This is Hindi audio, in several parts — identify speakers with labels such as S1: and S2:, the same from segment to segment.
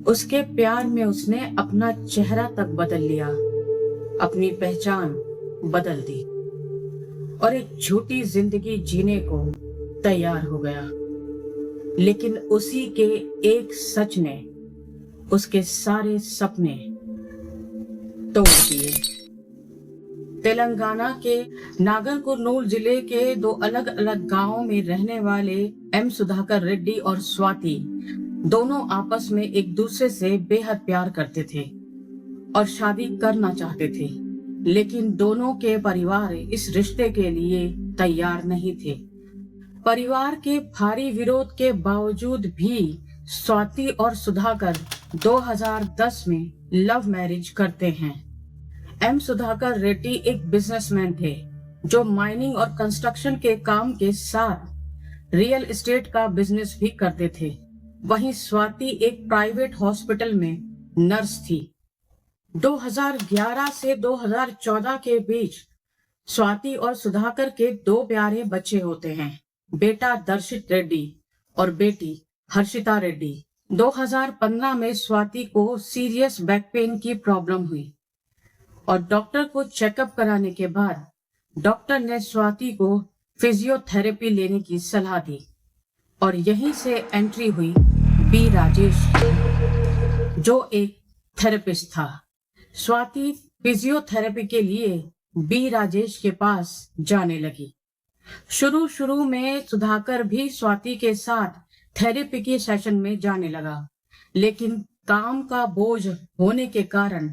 S1: उसके प्यार में उसने अपना चेहरा तक बदल लिया, अपनी पहचान बदल दी और एक झूठी जिंदगी जीने को तैयार हो गया। लेकिन उसी के एक सच ने उसके सारे सपने तोड़ दिए। तेलंगाना के नागरकुर्नूल जिले के दो अलग अलग गांवों में रहने वाले एम सुधाकर रेड्डी और स्वाति दोनों आपस में एक दूसरे से बेहद प्यार करते थे और शादी करना चाहते थे, लेकिन दोनों के परिवार इस रिश्ते के लिए तैयार नहीं थे। परिवार के भारी विरोध के बावजूद भी स्वाति और सुधाकर 2010 में लव मैरिज करते हैं। एम सुधाकर रेड्डी एक बिजनेसमैन थे जो माइनिंग और कंस्ट्रक्शन के काम के साथ रियल एस्टेट का बिजनेस भी करते थे। वहीं स्वाति एक प्राइवेट हॉस्पिटल में नर्स थी। 2011 से 2014 के बीच स्वाति और सुधाकर के दो प्यारे बच्चे होते हैं, बेटा दर्शित रेड्डी और बेटी हर्षिता रेड्डी। 2015 में स्वाति को सीरियस बैक पेन की प्रॉब्लम हुई और डॉक्टर को चेकअप कराने के बाद डॉक्टर ने स्वाति को फिजियोथेरेपी लेने की सलाह दी और यहीं से एंट्री हुई बी राजेश, जो एक थेरेपिस्ट था। स्वाति फिजियोथेरेपी के लिए बी राजेश के पास जाने लगी। शुरू में सुधाकर भी स्वाति के साथ थेरेपी के सेशन में जाने लगा, लेकिन काम का बोझ होने के कारण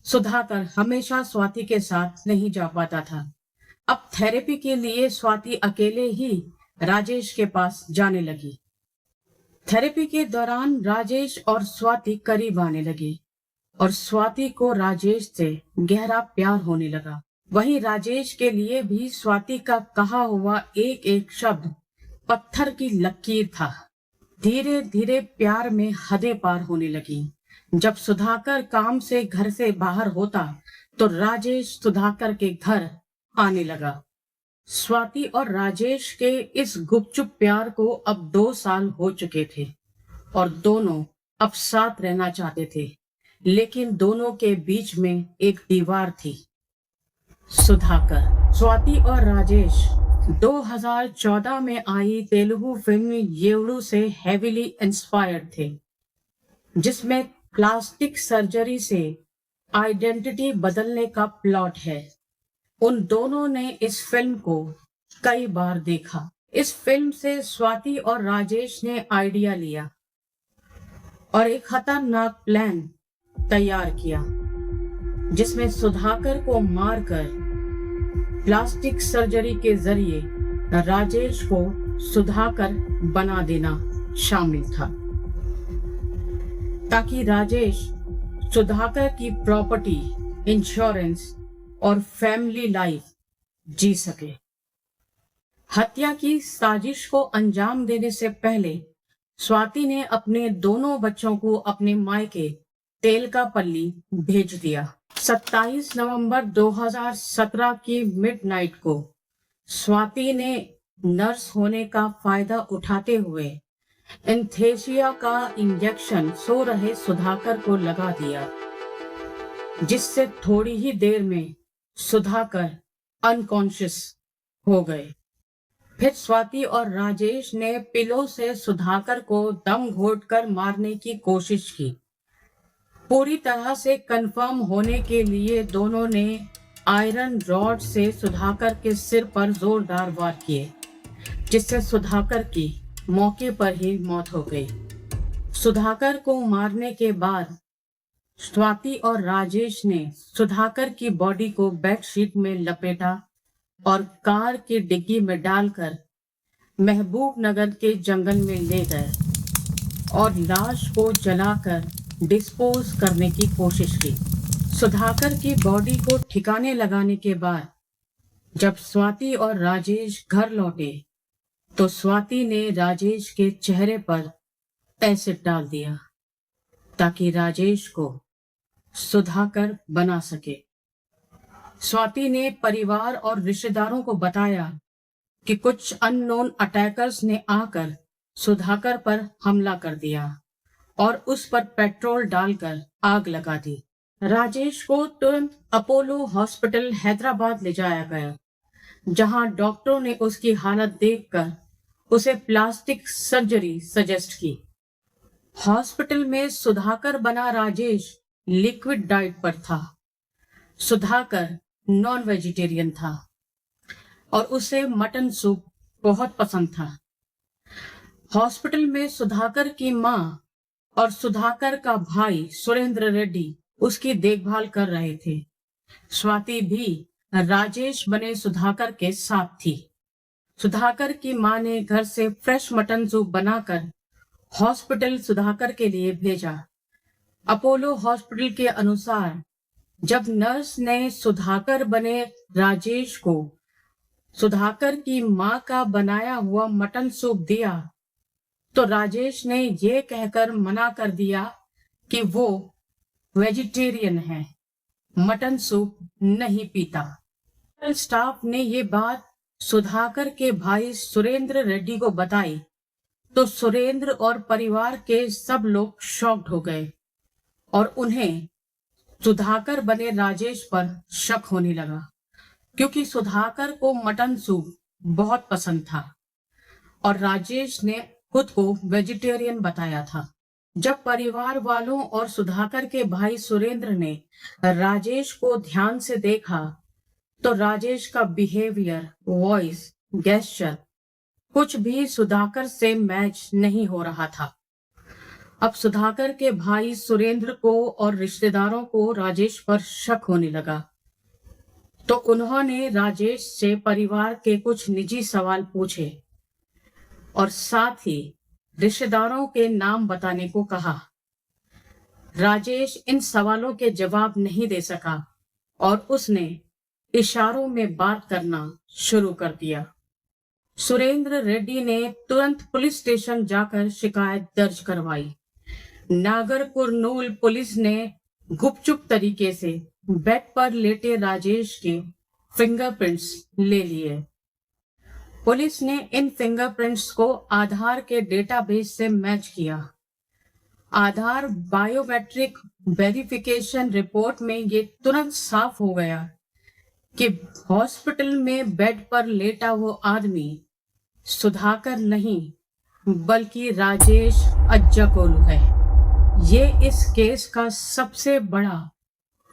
S1: सुधाकर हमेशा स्वाति के साथ नहीं जा पाता था। अब थेरेपी के लिए स्वाति अकेले ही राजेश के पास जाने लगी। थेरेपी के दौरान राजेश और स्वाति करीब आने लगे और स्वाति को राजेश से गहरा प्यार होने लगा। वहीं राजेश के लिए भी स्वाति का कहा हुआ एक एक शब्द पत्थर की लकीर था। धीरे धीरे प्यार में हदें पार होने लगी। जब सुधाकर काम से घर से बाहर होता तो राजेश सुधाकर के घर आने लगा। स्वाति और राजेश के इस गुपचुप प्यार को अब 2 साल हो चुके थे और दोनों अब साथ रहना चाहते थे, लेकिन दोनों के बीच में एक दीवार थी, सुधाकर। स्वाति और राजेश 2014 में आई तेलुगु फिल्म येवड़ू से हेवीली इंस्पायर्ड थे, जिसमें प्लास्टिक सर्जरी से आइडेंटिटी बदलने का प्लॉट है। उन दोनों ने इस फिल्म को कई बार देखा। इस फिल्म से स्वाति और राजेश ने आइडिया लिया और एक खतरनाक प्लान तैयार किया, जिसमें सुधाकर को मारकर प्लास्टिक सर्जरी के जरिए राजेश को सुधाकर बना देना शामिल था, ताकि राजेश सुधाकर की प्रॉपर्टी, इंश्योरेंस और फैमिली लाइफ जी सके। हत्या की साजिश को अंजाम देने से पहले स्वाति ने अपने दोनों बच्चों को अपने मायके तेलकापल्ली भेज दिया। 27 नवंबर 2017 की मिडनाइट को स्वाति ने नर्स होने का फायदा उठाते हुए एंथेसिया का इंजेक्शन सो रहे सुधाकर को लगा दिया, जिससे थोड़ी ही देर में सुधाकर अनकॉन्शियस हो गए। फिर स्वाति और राजेश ने पिलो से सुधाकर को दम घोटकर मारने की कोशिश की। पूरी तरह से कंफर्म होने के लिए दोनों ने आयरन रॉड से सुधाकर के सिर पर जोरदार वार किए, जिससे सुधाकर की मौके पर ही मौत हो गई। सुधाकर को मारने के बाद स्वाति और राजेश ने सुधाकर की बॉडी को बेडशीट में लपेटा और कार की डिग्गी में डालकर महबूब नगर के जंगल में ले गए और लाश को जलाकर डिस्पोज करने की कोशिश की। सुधाकर की बॉडी को ठिकाने लगाने के बाद जब स्वाति और राजेश घर लौटे तो स्वाति ने राजेश के चेहरे पर एसिड डाल दिया ताकि राजेश को सुधाकर बना सके। स्वाति ने परिवार और रिश्तेदारों को बताया कि कुछ अननोन अटैकर्स ने आकर सुधाकर पर हमला कर दिया और उस पर पेट्रोल डालकर आग लगा दी। राजेश को तुरंत अपोलो हॉस्पिटल हैदराबाद ले जाया गया, जहां डॉक्टरों ने उसकी हालत देखकर उसे प्लास्टिक सर्जरी सजेस्ट की। हॉस्पिटल में सुधाकर बना राजेश लिक्विड डाइट पर था। सुधाकर नॉन वेजिटेरियन था और उसे मटन सूप बहुत पसंद था। हॉस्पिटल में सुधाकर की माँ और सुधाकर का भाई सुरेंद्र रेड्डी उसकी देखभाल कर रहे थे। स्वाति भी राजेश बने सुधाकर के साथ थी। सुधाकर की माँ ने घर से फ्रेश मटन सूप बनाकर हॉस्पिटल सुधाकर के लिए भेजा। अपोलो हॉस्पिटल के अनुसार जब नर्स ने सुधाकर बने राजेश को सुधाकर की माँ का बनाया हुआ मटन सूप दिया, तो राजेश ने ये कहकर मना कर दिया कि वो वेजिटेरियन है, मटन सूप नहीं पीता। स्टाफ ने ये बात सुधाकर के भाई सुरेंद्र रेड्डी को बताई तो सुरेंद्र और परिवार के सब लोग शॉक्ड हो गए और उन्हें सुधाकर बने राजेश पर शक होने लगा, क्योंकि सुधाकर को मटन सूप बहुत पसंद था और राजेश ने खुद को वेजिटेरियन बताया था। जब परिवार वालों और सुधाकर के भाई सुरेंद्र ने राजेश को ध्यान से देखा तो राजेश का बिहेवियर, वॉइस, गेस्चर कुछ भी सुधाकर से मैच नहीं हो रहा था। अब सुधाकर के भाई सुरेंद्र को और रिश्तेदारों को राजेश पर शक होने लगा, तो उन्होंने राजेश से परिवार के कुछ निजी सवाल पूछे और साथ ही रिश्तेदारों के नाम बताने को कहा। राजेश इन सवालों के जवाब नहीं दे सका और उसने इशारों में बात करना शुरू कर दिया। सुरेंद्र रेड्डी ने तुरंत पुलिस स्टेशन जाकर शिकायत दर्ज करवाई। नागर कुरनूल पुलिस ने गुपचुप तरीके से बेड पर लेटे राजेश के फिंगरप्रिंट्स ले लिए। पुलिस ने इन फिंगरप्रिंट्स को आधार के डेटाबेस से मैच किया। आधार बायोमेट्रिक वेरिफिकेशन रिपोर्ट में ये तुरंत साफ हो गया कि हॉस्पिटल में बेड पर लेटा वो आदमी सुधाकर नहीं बल्कि राजेश अज्जाकोलू है। ये इस केस का सबसे बड़ा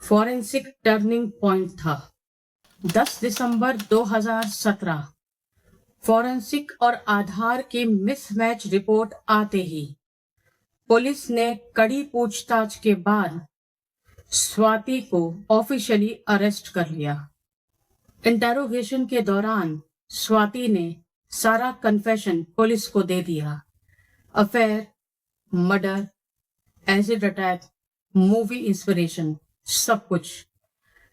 S1: फॉरेंसिक टर्निंग पॉइंट था। 10 दिसंबर 2017 फॉरेंसिक और आधार की मिसमैच रिपोर्ट आते ही पुलिस ने कड़ी पूछताछ के बाद स्वाति को ऑफिशियली अरेस्ट कर लिया। इंटेरोगेशन के दौरान स्वाति ने सारा कन्फेशन पुलिस को दे दिया। Affair, murder, acid attack, movie inspiration, सब कुछ।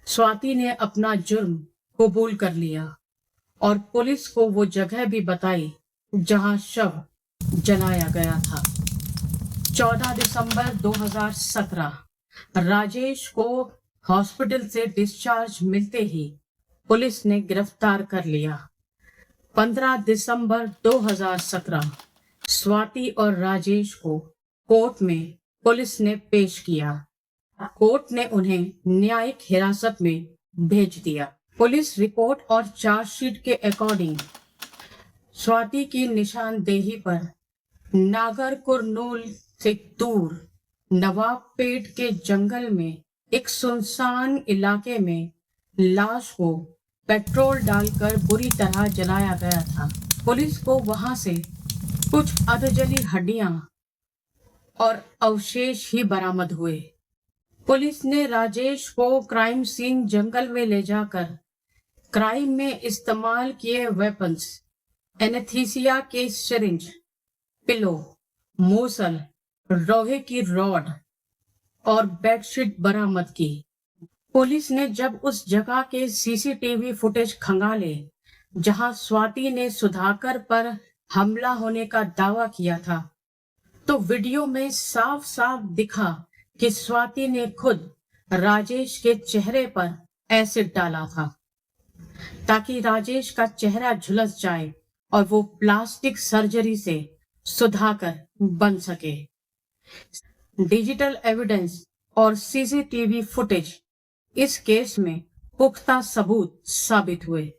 S1: स्वाति ने अपना जुर्म कबूल कर लिया और पुलिस को वो जगह भी बताई जहां शव जलाया गया था। 14 दिसंबर 2017 राजेश को हॉस्पिटल से डिस्चार्ज मिलते ही पुलिस ने गिरफ्तार कर लिया। 15 दिसंबर 2017 स्वाति और राजेश को कोर्ट में पुलिस ने पेश किया। कोर्ट ने उन्हें न्यायिक हिरासत में भेज दिया। पुलिस रिपोर्ट और चार्जशीट के अकॉर्डिंग स्वाति की निशानदेही पर नागर कुरनूल से दूर नवाबपेट के जंगल में एक सुनसान इलाके में लाश को पेट्रोल डालकर बुरी तरह जलाया गया था। पुलिस को वहां से कुछ अधजली हड्डियां और अवशेष ही बरामद हुए। पुलिस ने राजेश को क्राइम सीन जंगल में ले जाकर क्राइम में इस्तेमाल किए वेपन्स, एनेस्थीसिया के सिरिंज, पिलो, मूसल, लोहे की रॉड और बेडशीट बरामद की। पुलिस ने जब उस जगह के सीसीटीवी फुटेज खंगाले जहां स्वाति ने सुधाकर पर हमला होने का दावा किया था, तो वीडियो में साफ साफ दिखा कि स्वाति ने खुद राजेश के चेहरे पर एसिड डाला था ताकि राजेश का चेहरा झुलस जाए और वो प्लास्टिक सर्जरी से सुधाकर बन सके। डिजिटल एविडेंस और सीसीटीवी फुटेज इस केस में पुख्ता सबूत साबित हुए।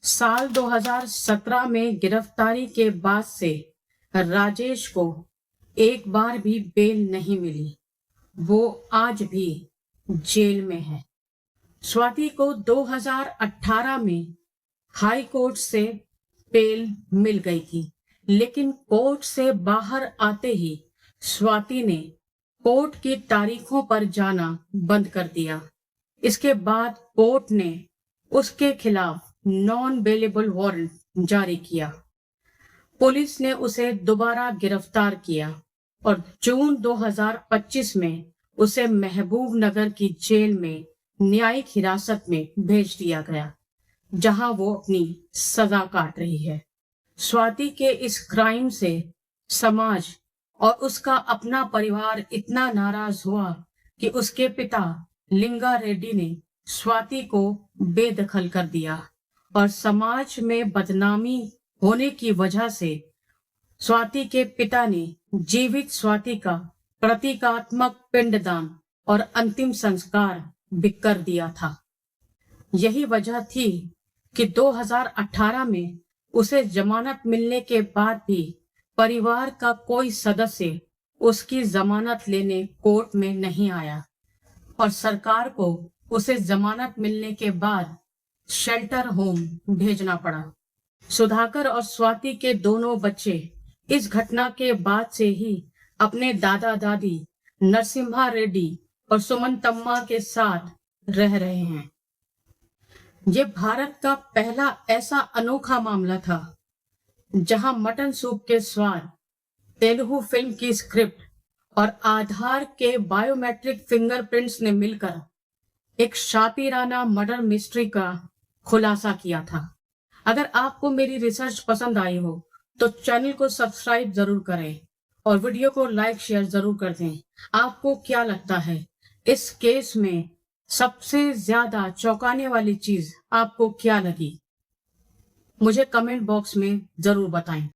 S1: साल 2017 में गिरफ्तारी के बाद से राजेश को एक बार भी बेल नहीं मिली। वो आज भी जेल में है। स्वाति को 2018 में हाई कोर्ट से बेल मिल गई थी, लेकिन कोर्ट से बाहर आते ही स्वाति ने कोर्ट की तारीखों पर जाना बंद कर दिया। इसके बाद कोर्ट ने उसके खिलाफ नॉन बेलेबल वारंट जारी किया। पुलिस ने उसे दोबारा गिरफ्तार किया और जून 2025 में उसे महबूब नगर की जेल में न्यायिक हिरासत में भेज दिया गया, जहां वो अपनी सजा काट रही है। स्वाति के इस क्राइम से समाज और उसका अपना परिवार इतना नाराज हुआ कि उसके पिता लिंगा रेड्डी ने स्वाति को बेदखल कर दिया और समाज में बदनामी होने की वजह से स्वाति के पिता ने जीवित स्वाति का प्रतीकात्मक पिंडदान और अंतिम संस्कार भी कर दिया था। यही वजह थी कि 2018 में उसे जमानत मिलने के बाद भी परिवार का कोई सदस्य उसकी जमानत लेने कोर्ट में नहीं आया और सरकार को उसे जमानत मिलने के बाद शेल्टर होम भेजना पड़ा। सुधाकर और स्वाति के दोनों बच्चे इस घटना के बाद से ही अपने दादा दादी नरसिम्हा रेड्डी और सुमंतम्मा के साथ रह रहे हैं। ये भारत का पहला ऐसा अनोखा मामला था जहां मटन सूप के स्वाद, तेलुगु फिल्म की स्क्रिप्ट और आधार के बायोमेट्रिक फिंगरप्रिंट्स ने मिलकर एक शातिराना मर्डर मिस्ट्री का खुलासा किया था। अगर आपको मेरी रिसर्च पसंद आई हो तो चैनल को सब्सक्राइब जरूर करें और वीडियो को लाइक शेयर जरूर कर दें। आपको क्या लगता है इस केस में सबसे ज्यादा चौंकाने वाली चीज आपको क्या लगी? मुझे कमेंट बॉक्स में जरूर बताएं।